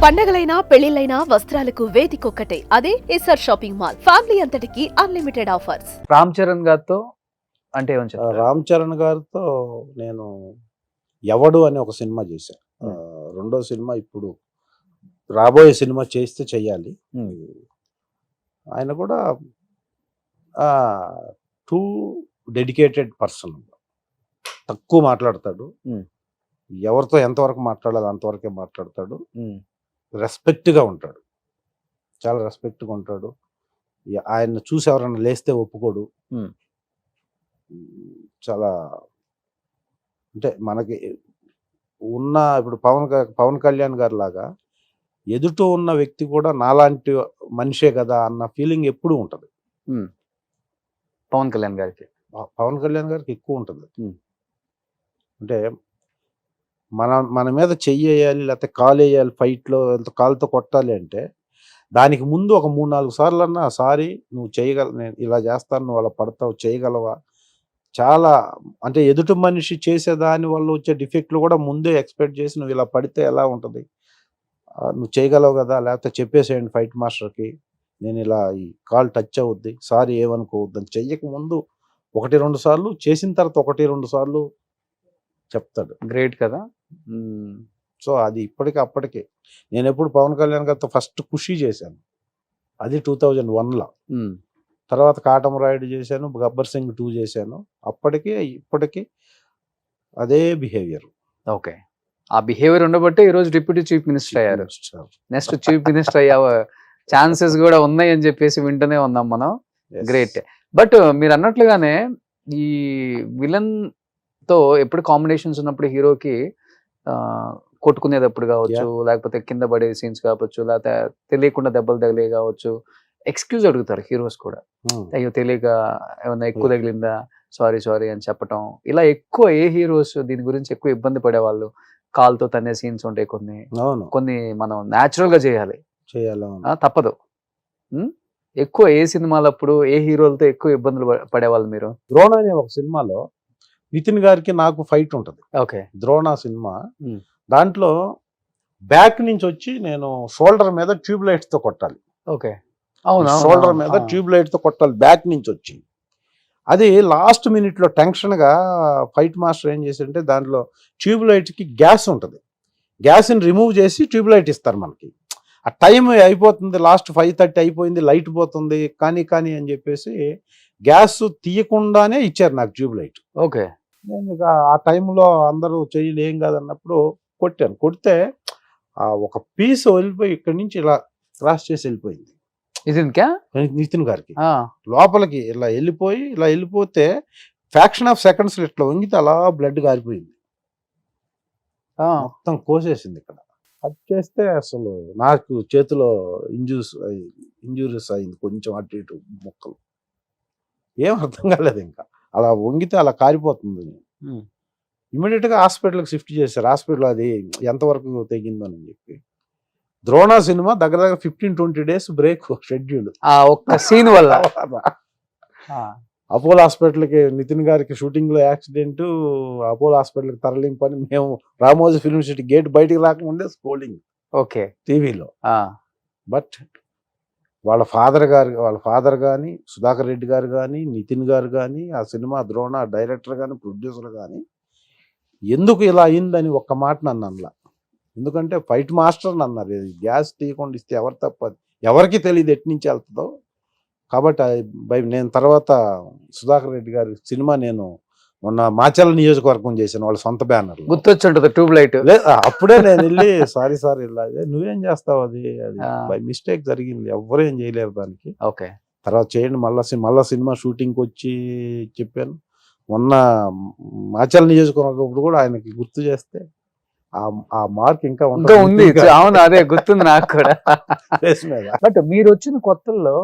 పండగలైనా పెళ్లిళ్లైనా వస్త్రాలకు వేదికొక్కటే, అదే SR shopping mall. Family అంతటికి unlimited offers. Ram Charan గారితో అంటే ఏమని చెప్తారు? రామ్ చరణ్ గారితో నేను ఎవడు అని ఒక సినిమా చేశాను. రెండో సినిమా ఇప్పుడు రాబోయే సినిమా చేస్తే చెయ్యాలి. ఆయన కూడా టూ డెడికేటెడ్ పర్సన్. తక్కువ మాట్లాడతాడు, ఎవరితో ఎంతవరకు మాట్లాడాలి అంతవరకే మాట్లాడతాడు. రెస్పెక్ట్గా ఉంటాడు, చాలా రెస్పెక్ట్గా ఉంటాడు. ఆయన చూసి ఎవరైనా లేస్తే ఒప్పుకోడు. చాలా అంటే మనకి ఉన్న ఇప్పుడు పవన్ కళ్యాణ్ గారి లాగా ఎదుట ఉన్న వ్యక్తి కూడా నాలాంటి మనిషే కదా అన్న ఫీలింగ్ ఎప్పుడూ ఉంటుంది. పవన్ కళ్యాణ్ గారికి ఎక్కువ ఉంటుంది. అంటే మన మీద చెయ్యి వేయాలి లేకపోతే కాలు వేయాలి, ఫైట్లో కాలుతో కొట్టాలి అంటే దానికి ముందు ఒక 3-4 సార్లు అన్నా సారీ నువ్వు నేను ఇలా చేస్తాను, నువ్వు అలా పడతావు, చేయగలవా, చాలా అంటే ఎదుటి మనిషి చేసేదాని వల్ల వచ్చే డిఫెక్ట్లు కూడా ముందే ఎక్స్పెక్ట్ చేసి నువ్వు ఇలా పడితే ఎలా ఉంటుంది, నువ్వు చేయగలవు కదా, లేకపోతే చెప్పేసేయండి ఫైట్ మాస్టర్కి నేను ఇలా ఈ కాల్ టచ్ అవుద్ది, సారీ ఏమనుకోవద్దు అని చెయ్యక ముందు 1-2 సార్లు, చేసిన తర్వాత 1-2 సార్లు చెప్తాడు. గ్రేట్ కదా. సో అది అప్పటికే నేను ఎప్పుడు పవన్ కళ్యాణ్ గారితో ఫస్ట్ ఖుషి చేశాను, అది 2001లో. తర్వాత కాటమరాయుడు చేశాను, గబ్బర్ సింగ్ 2 చేశాను. ఇప్పటికీ అదే బిహేవియర్. ఓకే, ఆ బిహేవియర్ ఉండబట్టే ఈరోజు డిప్యూటీ చీఫ్ మినిస్టర్ అయ్యారు. నెక్స్ట్ చీఫ్ మినిస్టర్ అయ్యే ఛాన్సెస్ కూడా ఉన్నాయి అని చెప్పేసి వింటూనే ఉన్నాం మనం. గ్రేట్. బట్ మీరు అన్నట్లుగానే ఈ విలన్ తో ఎప్పుడు కాంబినేషన్స్ ఉన్నప్పుడు హీరోకి కొట్టుకునేటప్పుడు కావచ్చు, లేకపోతే కింద పడే సీన్స్ కావచ్చు, లేకపోతే తెలియకుండా దెబ్బలు తగిలే కావచ్చు, ఎక్స్క్యూజ్ అడుగుతారు హీరోస్ కూడా. అయ్యో తెలియక ఏమన్నా ఎక్కువ తగిలిందా, సారీ అని చెప్పటం. ఇలా ఎక్కువ ఏ హీరోస్ దీని గురించి ఎక్కువ ఇబ్బంది పడేవాళ్ళు? కాల్తో తనే సీన్స్ ఉంటాయి, కొన్ని మనం న్యాచురల్ గా చేయాలి, తప్పదు. ఎక్కువ ఏ సినిమాలప్పుడు ఏ హీరోలతో ఎక్కువ ఇబ్బందులు పడేవాళ్ళు మీరు? ద్రోణ అనే ఒక సినిమాలో నితిన్ గారికి నాకు ఫైట్ ఉంటుంది. Okay, Drona cinema. దాంట్లో బ్యాక్ నుంచి వచ్చి నేను షోల్డర్ మీద ట్యూబ్ లైట్స్ తో కొట్టాలి. ఓకే, షోల్డర్ మీద ట్యూబ్ లైట్ తో కొట్టాలి బ్యాక్ నుంచి వచ్చి. అది లాస్ట్ మినిట్ లో టెన్షన్ గా ఫైట్ మాస్టర్ ఏం చేసింటే దాంట్లో ట్యూబ్ లైట్ కి గ్యాస్ ఉంటుంది, గ్యాస్ ని రిమూవ్ చేసి ట్యూబ్ లైట్ ఇస్తారు మనకి. ఆ టైం అయిపోతుంది, లాస్ట్ 5:30 అయిపోయింది, లైట్ పోతుంది, కానీ అని చెప్పేసి గ్యాస్ తీయకుండానే ఇచ్చారు నాకు ట్యూబ్ లైట్. ఓకే, నేను ఇక ఆ టైంలో అందరూ చెయ్యలు ఏం కాదన్నప్పుడు కొట్టాను. కొడితే ఒక పీస్ వెళ్ళిపోయి ఇక్కడి నుంచి ఇలా క్రాస్ చేసి వెళ్ళిపోయింది నితిన్ గారికి. లోపలికి ఇలా వెళ్ళిపోతే ఫ్యాక్షన్ ఆఫ్ సెకండ్స్ ఇట్లా వంగితే అలా బ్లడ్ గారిపోయింది, మొత్తం కోసేసింది. ఇక్కడ కట్ చేస్తే అసలు నాకు చేతిలో ఇంజూరీస్ అయింది, కొంచెం అటు ఇటు ముక్కలు, ఏం అర్థం కాలేదు. ఇంకా అలా వంగితే అలా కారిపోతుంది. ఇమీడియట్ గా హాస్పిటల్కి షిఫ్ట్ చేశారు. హాస్పిటల్ అది ఎంతవరకు తెగిందని చెప్పి. ద్రోణ సినిమా దగ్గర 15-20 డేస్ బ్రేక్ షెడ్యూల్ ఒక్క సీన్ వల్ల. అపోలో హాస్పిటల్కి నితిన్ గారికి షూటింగ్ లో యాక్సిడెంట్, అపోలో హాస్పిటల్కి తరలింపని మేము రామోజీ ఫిల్మ్ సిటీ గేట్ బయటికి రాకముందే స్క్రోలింగ్ టీవీలో. బట్ వాళ్ళ ఫాదర్ కానీ సుధాకర్ రెడ్డి గారు కానీ నితిన్ గారు కానీ ఆ సినిమా ద్రోణ డైరెక్టర్ కానీ ప్రొడ్యూసర్ కానీ ఎందుకు ఇలా అయిందని ఒక్క మాట నన్ను అనలా. ఎందుకంటే ఫైట్ మాస్టర్ అన్నారు, గ్యాస్ తీయకుండా ఇస్తే ఎవరు తప్పదు, ఎవరికి తెలియదు ఎటు నుంచి వెళ్తుందో. కాబట్టి నేను తర్వాత సుధాకర్ రెడ్డి గారి సినిమా నేను మొన్న మాచల నియోజకవర్గం చేశాను, వాళ్ళ సొంత బ్యానర్. గుర్తొచ్చుంటది tube light. అప్పుడే నేను వెళ్ళి సారీ ఇలా నువ్వేం చేస్తావు, అది బై మిస్టేక్ జరిగింది, ఎవరు ఏం చేయలేరు దానికి. ఓకే, తర్వాత చేయండి మళ్ళా సినిమా షూటింగ్కి వచ్చి చెప్పాను. మొన్న మాచల నియోజకవర్గం కూడా ఆయనకి గుర్తు చేస్తే ఆ మార్క్ ఇంకా ఉంది. అవును, అదే గుర్తుంది నాకు కూడా. బట్ మీరు వచ్చిన కొత్తల్లో